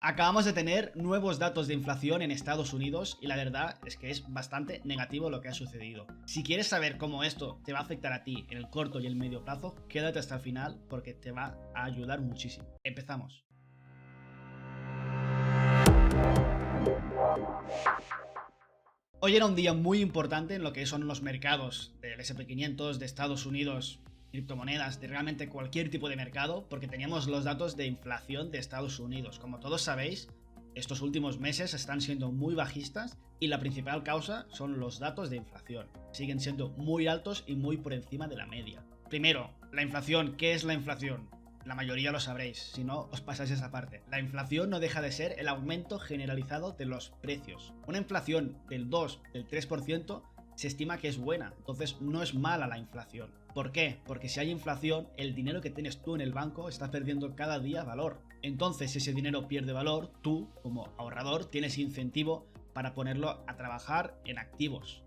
Acabamos de tener nuevos datos de inflación en Estados Unidos y la verdad es que es bastante negativo lo que ha sucedido. Si quieres saber cómo esto te va a afectar a ti en el corto y el medio plazo, quédate hasta el final porque te va a ayudar muchísimo. Empezamos. Hoy era un día muy importante en lo que son los mercados del S&P 500 de Estados Unidos, criptomonedas, de realmente cualquier tipo de mercado, porque teníamos los datos de inflación de Estados Unidos. Como todos sabéis, estos últimos meses están siendo muy bajistas y la principal causa son los datos de inflación. Siguen siendo muy altos y muy por encima de la media. Primero, la inflación. ¿Qué es la inflación? La mayoría lo sabréis, si no os pasáis esa parte. La inflación no deja de ser el aumento generalizado de los precios. Una inflación del 2, del 3% se estima que es buena, entonces no es mala la inflación. ¿Por qué? Porque si hay inflación, el dinero que tienes tú en el banco está perdiendo cada día valor. Entonces, si ese dinero pierde valor, tú, como ahorrador, tienes incentivo para ponerlo a trabajar en activos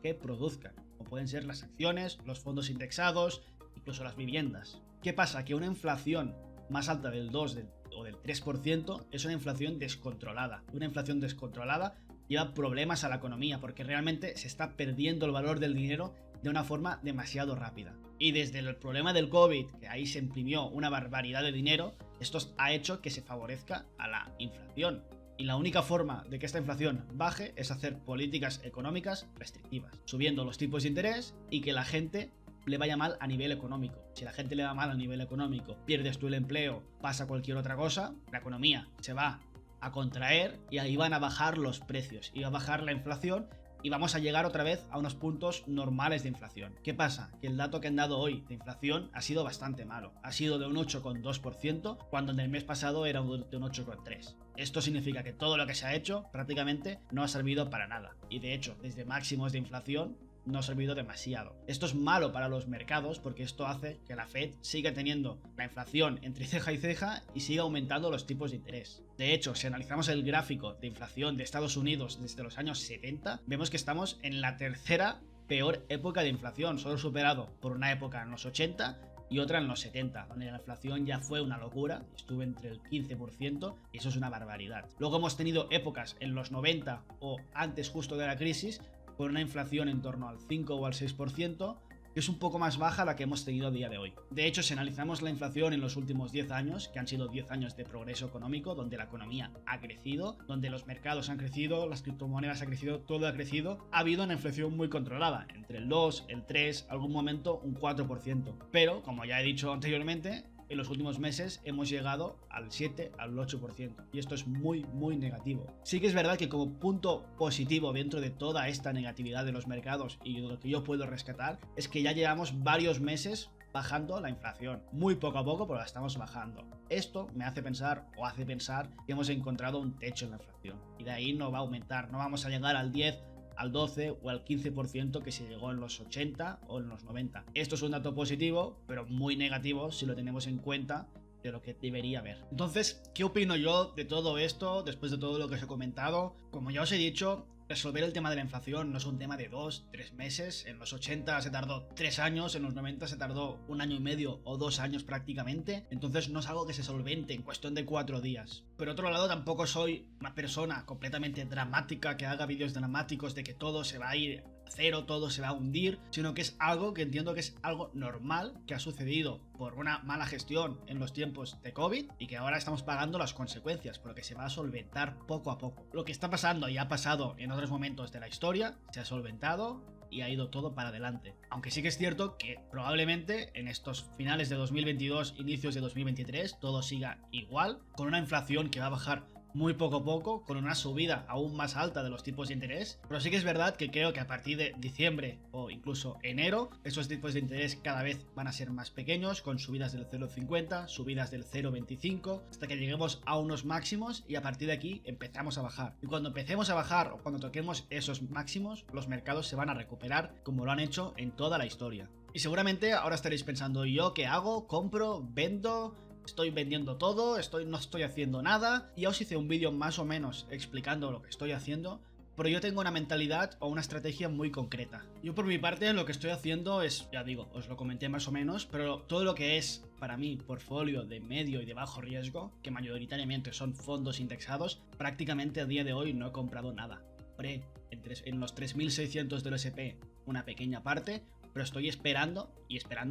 que produzcan, como pueden ser las acciones, los fondos indexados, incluso las viviendas. ¿Qué pasa? Que una inflación más alta del 2 o del 3% es una inflación descontrolada. Una inflación descontrolada lleva problemas a la economía porque realmente se está perdiendo el valor del dinero de una forma demasiado rápida. Y desde el problema del COVID, que ahí se imprimió una barbaridad de dinero, esto ha hecho que se favorezca a la inflación. Y la única forma de que esta inflación baje es hacer políticas económicas restrictivas, subiendo los tipos de interés y que la gente le vaya mal a nivel económico. Si la gente le va mal a nivel económico, pierdes tú el empleo, pasa cualquier otra cosa, la economía se va a contraer y ahí van a bajar los precios y va a bajar la inflación y vamos a llegar otra vez a unos puntos normales de inflación. ¿Qué pasa? Que el dato que han dado hoy de inflación ha sido bastante malo. Ha sido de un 8,2% cuando en el mes pasado era de un 8,3%. Esto significa que todo lo que se ha hecho prácticamente no ha servido para nada. Y de hecho, desde máximos de inflación no ha servido demasiado. Esto es malo para los mercados porque esto hace que la Fed siga teniendo la inflación entre ceja y ceja y siga aumentando los tipos de interés. De hecho, si analizamos el gráfico de inflación de Estados Unidos desde los años 70, vemos que estamos en la tercera peor época de inflación, solo superado por una época en los 80 y otra en los 70, donde la inflación ya fue una locura, estuvo entre el 15% y eso es una barbaridad. Luego hemos tenido épocas en los 90 o antes justo de la crisis, con una inflación en torno al 5 o al 6%, que es un poco más baja a la que hemos tenido a día de hoy. De hecho, si analizamos la inflación en los últimos 10 años, que han sido 10 años de progreso económico, donde la economía ha crecido, donde los mercados han crecido, las criptomonedas han crecido, todo ha crecido, ha habido una inflación muy controlada, entre el 2, el 3, algún momento un 4%. Pero, como ya he dicho anteriormente, en los últimos meses hemos llegado al 7, al 8%. Y esto es muy, muy negativo. Sí que es verdad que como punto positivo dentro de toda esta negatividad de los mercados y lo que yo puedo rescatar es que ya llevamos varios meses bajando la inflación. Muy poco a poco, pero la estamos bajando. Esto me hace pensar o hace pensar que hemos encontrado un techo en la inflación. Y de ahí no va a aumentar. No vamos a llegar al 10, al 12 o al 15% que se llegó en los 80 o en los 90. Esto es un dato positivo, pero muy negativo si lo tenemos en cuenta de lo que debería haber. Entonces, ¿qué opino yo de todo esto después de todo lo que os he comentado? Como ya os he dicho, resolver el tema de la inflación no es un tema de 2, 3 meses. En los 80 se tardó 3 años, en los 90 se tardó 1 año y medio o 2 años prácticamente. Entonces no es algo que se solvente en cuestión de 4 días. Por otro lado, tampoco soy una persona completamente dramática que haga vídeos dramáticos de que todo se va a ir a cero, todo se va a hundir, sino que es algo que entiendo que es algo normal que ha sucedido por una mala gestión en los tiempos de COVID y que ahora estamos pagando las consecuencias porque se va a solventar poco a poco. Lo que está pasando y ha pasado en otros momentos de la historia se ha solventado y ha ido todo para adelante. Aunque sí que es cierto que probablemente en estos finales de 2022, inicios de 2023, todo siga igual, con una inflación que va a bajar muy poco a poco, con una subida aún más alta de los tipos de interés, pero sí que es verdad que creo que a partir de diciembre o incluso enero, esos tipos de interés cada vez van a ser más pequeños, con subidas del 0,50, subidas del 0,25, hasta que lleguemos a unos máximos y a partir de aquí empezamos a bajar. Y cuando empecemos a bajar o cuando toquemos esos máximos, los mercados se van a recuperar como lo han hecho en toda la historia. Y seguramente ahora estaréis pensando, ¿yo qué hago? ¿Compro? ¿Vendo? Estoy vendiendo todo, no estoy haciendo nada. Y ya os hice un vídeo más o menos explicando lo que estoy haciendo, pero yo tengo una mentalidad o una estrategia muy concreta. Yo por mi parte lo que estoy haciendo es, ya digo, os lo comenté más o menos, pero todo lo que es para mí portfolio de medio y de bajo riesgo, que mayoritariamente son fondos indexados, prácticamente a día de hoy no he comprado nada. Compré en los 3.600 del S&P una pequeña parte, pero estoy esperando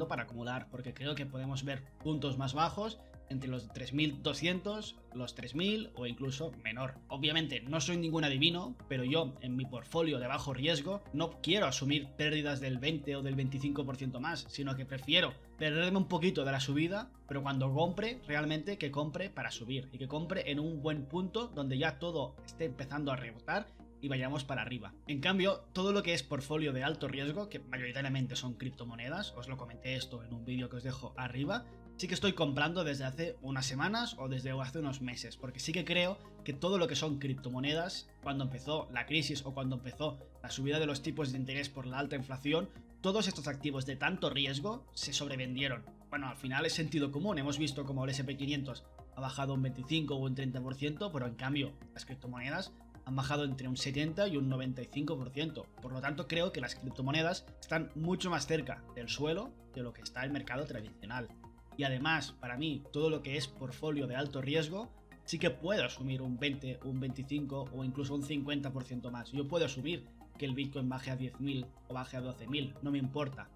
para acumular, porque creo que podemos ver puntos más bajos entre los 3.200, los 3.000 o incluso menor. Obviamente no soy ningún adivino, pero yo en mi portfolio de bajo riesgo no quiero asumir pérdidas del 20 o del 25% más, sino que prefiero perderme un poquito de la subida, pero cuando compre, realmente que compre para subir y que compre en un buen punto donde ya todo esté empezando a rebotar y vayamos para arriba. En cambio, todo lo que es portfolio de alto riesgo, que mayoritariamente son criptomonedas, os lo comenté esto en un vídeo que os dejo arriba, sí que estoy comprando desde hace unas semanas o desde hace unos meses, porque sí que creo que todo lo que son criptomonedas, cuando empezó la crisis o cuando empezó la subida de los tipos de interés por la alta inflación, todos estos activos de tanto riesgo se sobrevendieron. Bueno, al final es sentido común, hemos visto como el S&P 500 ha bajado un 25 o un 30%, pero en cambio las criptomonedas han bajado entre un 70 y un 95%. Por lo tanto, creo que las criptomonedas están mucho más cerca del suelo de lo que está el mercado tradicional. Y además, para mí, todo lo que es portfolio de alto riesgo, sí que puedo asumir un 20, un 25 o incluso un 50% más. Yo puedo asumir que el Bitcoin baje a 10.000 o baje a 12.000, no me importa.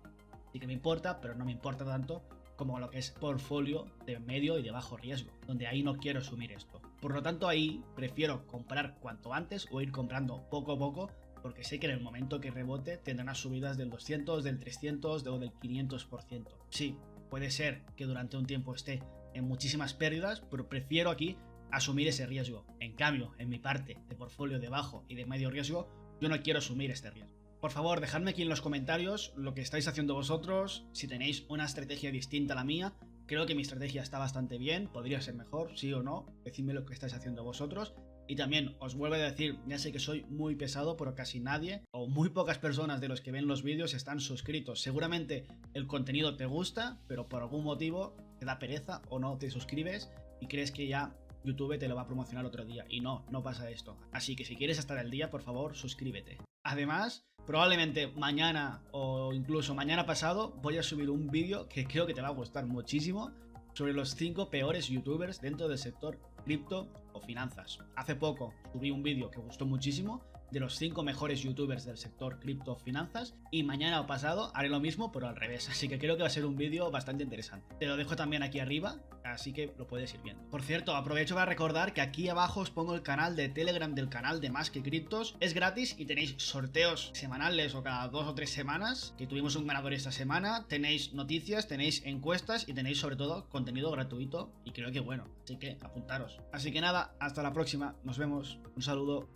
Sí que me importa, pero no me importa tanto como lo que es portfolio de medio y de bajo riesgo, donde ahí no quiero asumir esto. Por lo tanto, ahí prefiero comprar cuanto antes o ir comprando poco a poco, porque sé que en el momento que rebote tendrán unas subidas del 200, del 300 o del 500%. Sí, puede ser que durante un tiempo esté en muchísimas pérdidas, pero prefiero aquí asumir ese riesgo. En cambio, en mi parte de portfolio de bajo y de medio riesgo, yo no quiero asumir este riesgo. Por favor, dejadme aquí en los comentarios lo que estáis haciendo vosotros, si tenéis una estrategia distinta a la mía. Creo que mi estrategia está bastante bien, podría ser mejor, sí o no, decidme lo que estáis haciendo vosotros. Y también os vuelvo a decir, ya sé que soy muy pesado, pero casi nadie o muy pocas personas de los que ven los vídeos están suscritos. Seguramente el contenido te gusta, pero por algún motivo te da pereza o no te suscribes y crees que ya YouTube te lo va a promocionar otro día. Y no pasa esto. Así que si quieres estar al día, por favor, suscríbete. Además, probablemente mañana o incluso mañana pasado voy a subir un vídeo que creo que te va a gustar muchísimo sobre los 5 peores youtubers dentro del sector cripto o finanzas. Hace poco subí un vídeo que gustó muchísimo de los 5 mejores youtubers del sector cripto o finanzas y mañana o pasado haré lo mismo pero al revés, así que creo que va a ser un vídeo bastante interesante. Te lo dejo también aquí arriba, así que lo puedes ir viendo. Por cierto, aprovecho para recordar que aquí abajo os pongo el canal de Telegram del canal de Más que Criptos. Es gratis y tenéis sorteos semanales o cada 2 o 3 semanas, que tuvimos un ganador esta semana, tenéis noticias, tenéis encuestas y tenéis sobre todo contenido gratuito y creo que bueno, así que apuntaros. Así que nada, hasta la próxima, nos vemos, un saludo.